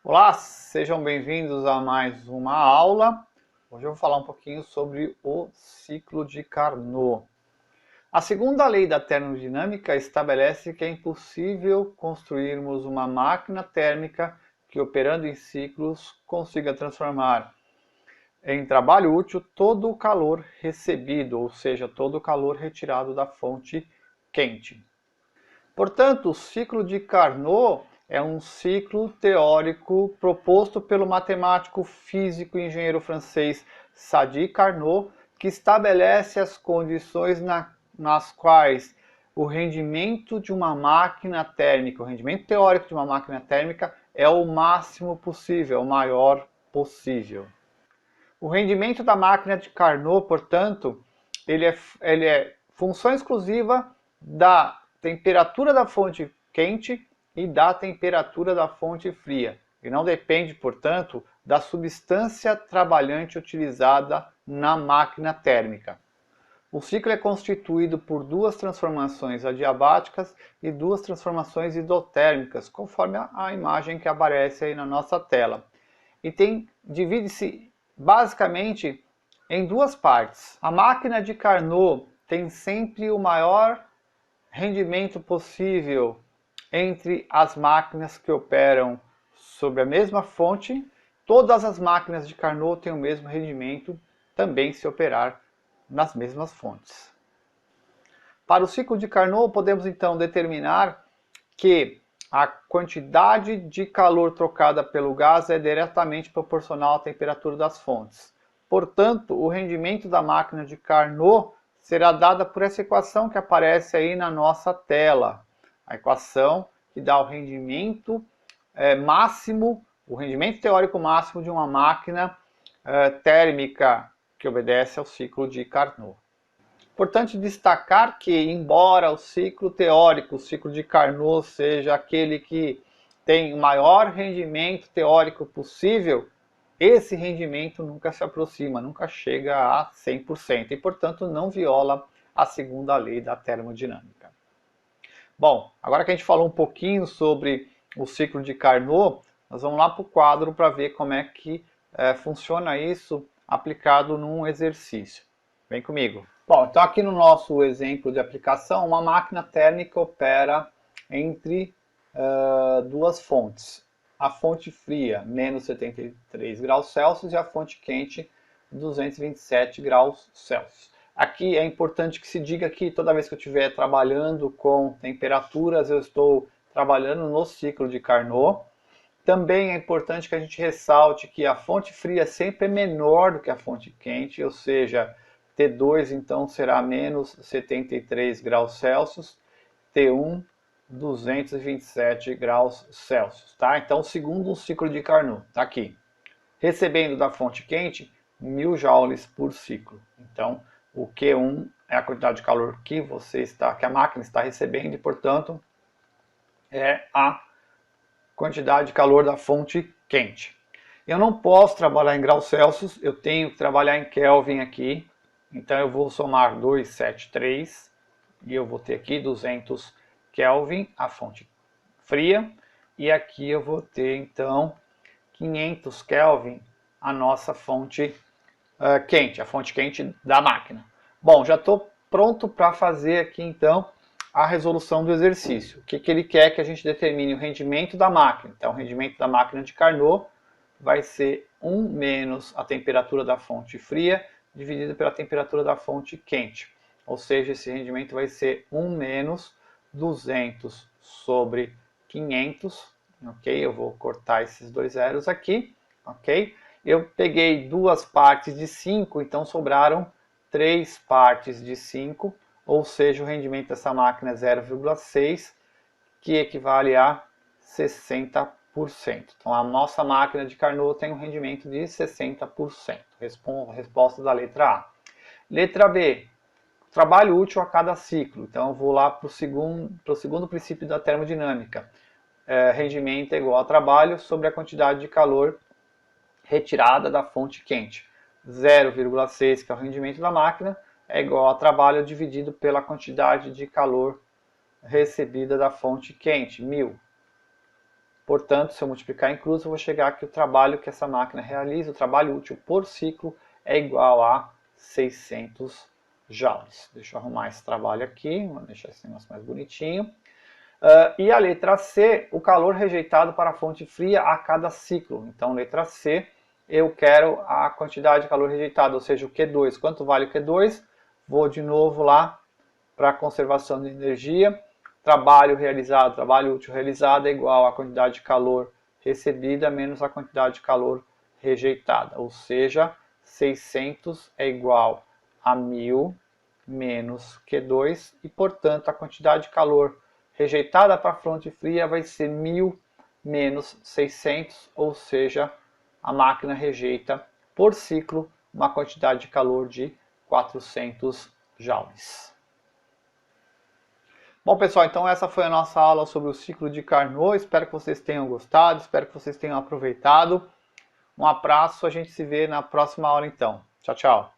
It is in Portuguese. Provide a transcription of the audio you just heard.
Olá, sejam bem-vindos a mais uma aula. Hoje eu vou falar um pouquinho sobre o ciclo de Carnot. A segunda lei da termodinâmica estabelece que é impossível construirmos uma máquina térmica que, operando em ciclos, consiga transformar em trabalho útil todo o calor recebido, ou seja, todo o calor retirado da fonte quente. Portanto, o ciclo de Carnot é um ciclo teórico proposto pelo matemático, físico e engenheiro francês Sadi Carnot, que estabelece as condições nas quais o rendimento de uma máquina térmica, o rendimento teórico de uma máquina térmica é o máximo possível, o maior possível. O rendimento da máquina de Carnot, portanto, ele é função exclusiva da temperatura da fonte quente e da temperatura da fonte fria. E não depende, portanto, da substância trabalhante utilizada na máquina térmica. O ciclo é constituído por duas transformações adiabáticas e duas transformações isotérmicas, conforme a imagem que aparece aí na nossa tela. E divide-se basicamente em duas partes. A máquina de Carnot tem sempre o maior rendimento possível entre as máquinas que operam sobre a mesma fonte. Todas as máquinas de Carnot têm o mesmo rendimento, também se operar nas mesmas fontes. Para o ciclo de Carnot, podemos então determinar que a quantidade de calor trocada pelo gás é diretamente proporcional à temperatura das fontes. Portanto, o rendimento da máquina de Carnot será dada por essa equação que aparece aí na nossa tela. A equação que dá o rendimento máximo, o rendimento teórico máximo de uma máquina térmica que obedece ao ciclo de Carnot. Importante destacar que, embora o ciclo teórico, o ciclo de Carnot, seja aquele que tem o maior rendimento teórico possível, esse rendimento nunca se aproxima, nunca chega a 100% e, portanto, não viola a segunda lei da termodinâmica. Bom, agora que a gente falou um pouquinho sobre o ciclo de Carnot, nós vamos lá para o quadro para ver como é que funciona isso aplicado num exercício. Vem comigo. Bom, então aqui no nosso exemplo de aplicação, uma máquina térmica opera entre duas fontes. A fonte fria, menos 73 graus Celsius, e a fonte quente, 227 graus Celsius. Aqui é importante que se diga que toda vez que eu estiver trabalhando com temperaturas, eu estou trabalhando no ciclo de Carnot. Também é importante que a gente ressalte que a fonte fria sempre é menor do que a fonte quente, ou seja, T2 então será menos 73 graus Celsius, T1 227 graus Celsius, tá? Então, segundo o ciclo de Carnot, tá aqui. Recebendo da fonte quente, 1000 joules por ciclo. Então, o Q1 é a quantidade de calor que a máquina está recebendo e, portanto, é a quantidade de calor da fonte quente. Eu não posso trabalhar em graus Celsius, eu tenho que trabalhar em Kelvin aqui. Então eu vou somar 273 e eu vou ter aqui 200 Kelvin, a fonte fria, e aqui eu vou ter então 500 Kelvin, a nossa fonte quente, a fonte quente da máquina. Bom, já estou pronto para fazer aqui então a resolução do exercício. O que ele quer que a gente determine o rendimento da máquina. Então, o rendimento da máquina de Carnot vai ser 1 menos a temperatura da fonte fria dividido pela temperatura da fonte quente. Ou seja, esse rendimento vai ser 1 menos 200 sobre 500. Ok? Eu vou cortar esses dois zeros aqui. Ok? Eu peguei duas partes de 5, então sobraram 3 partes de 5, ou seja, o rendimento dessa máquina é 0,6, que equivale a 60%. Então, a nossa máquina de Carnot tem um rendimento de 60%. Resposta da letra A. Letra B. Trabalho útil a cada ciclo. Então, eu vou lá para o segundo princípio da termodinâmica. Rendimento é igual a trabalho sobre a quantidade de calor retirada da fonte quente. 0,6, que é o rendimento da máquina, é igual a trabalho dividido pela quantidade de calor recebida da fonte quente, 1000. Portanto, se eu multiplicar em cruz, eu vou chegar que o trabalho que essa máquina realiza, o trabalho útil por ciclo, é igual a 600 joules. Deixa eu arrumar esse trabalho aqui, vou deixar esse negócio mais bonitinho. E a letra C, o calor rejeitado para a fonte fria a cada ciclo. Então, letra C, eu quero a quantidade de calor rejeitado, ou seja, o Q2. Quanto vale o Q2? Vou de novo lá para a conservação de energia. Trabalho realizado, trabalho útil realizado é igual à quantidade de calor recebida menos a quantidade de calor rejeitada. Ou seja, 600 é igual a 1000 menos Q2 e, portanto, a quantidade de calor rejeitada para a fonte fria vai ser 1000 menos 600, ou seja, a máquina rejeita por ciclo uma quantidade de calor de 400 joules. Bom, pessoal, então essa foi a nossa aula sobre o ciclo de Carnot. Espero que vocês tenham gostado, espero que vocês tenham aproveitado. Um abraço, a gente se vê na próxima aula então. Tchau, tchau.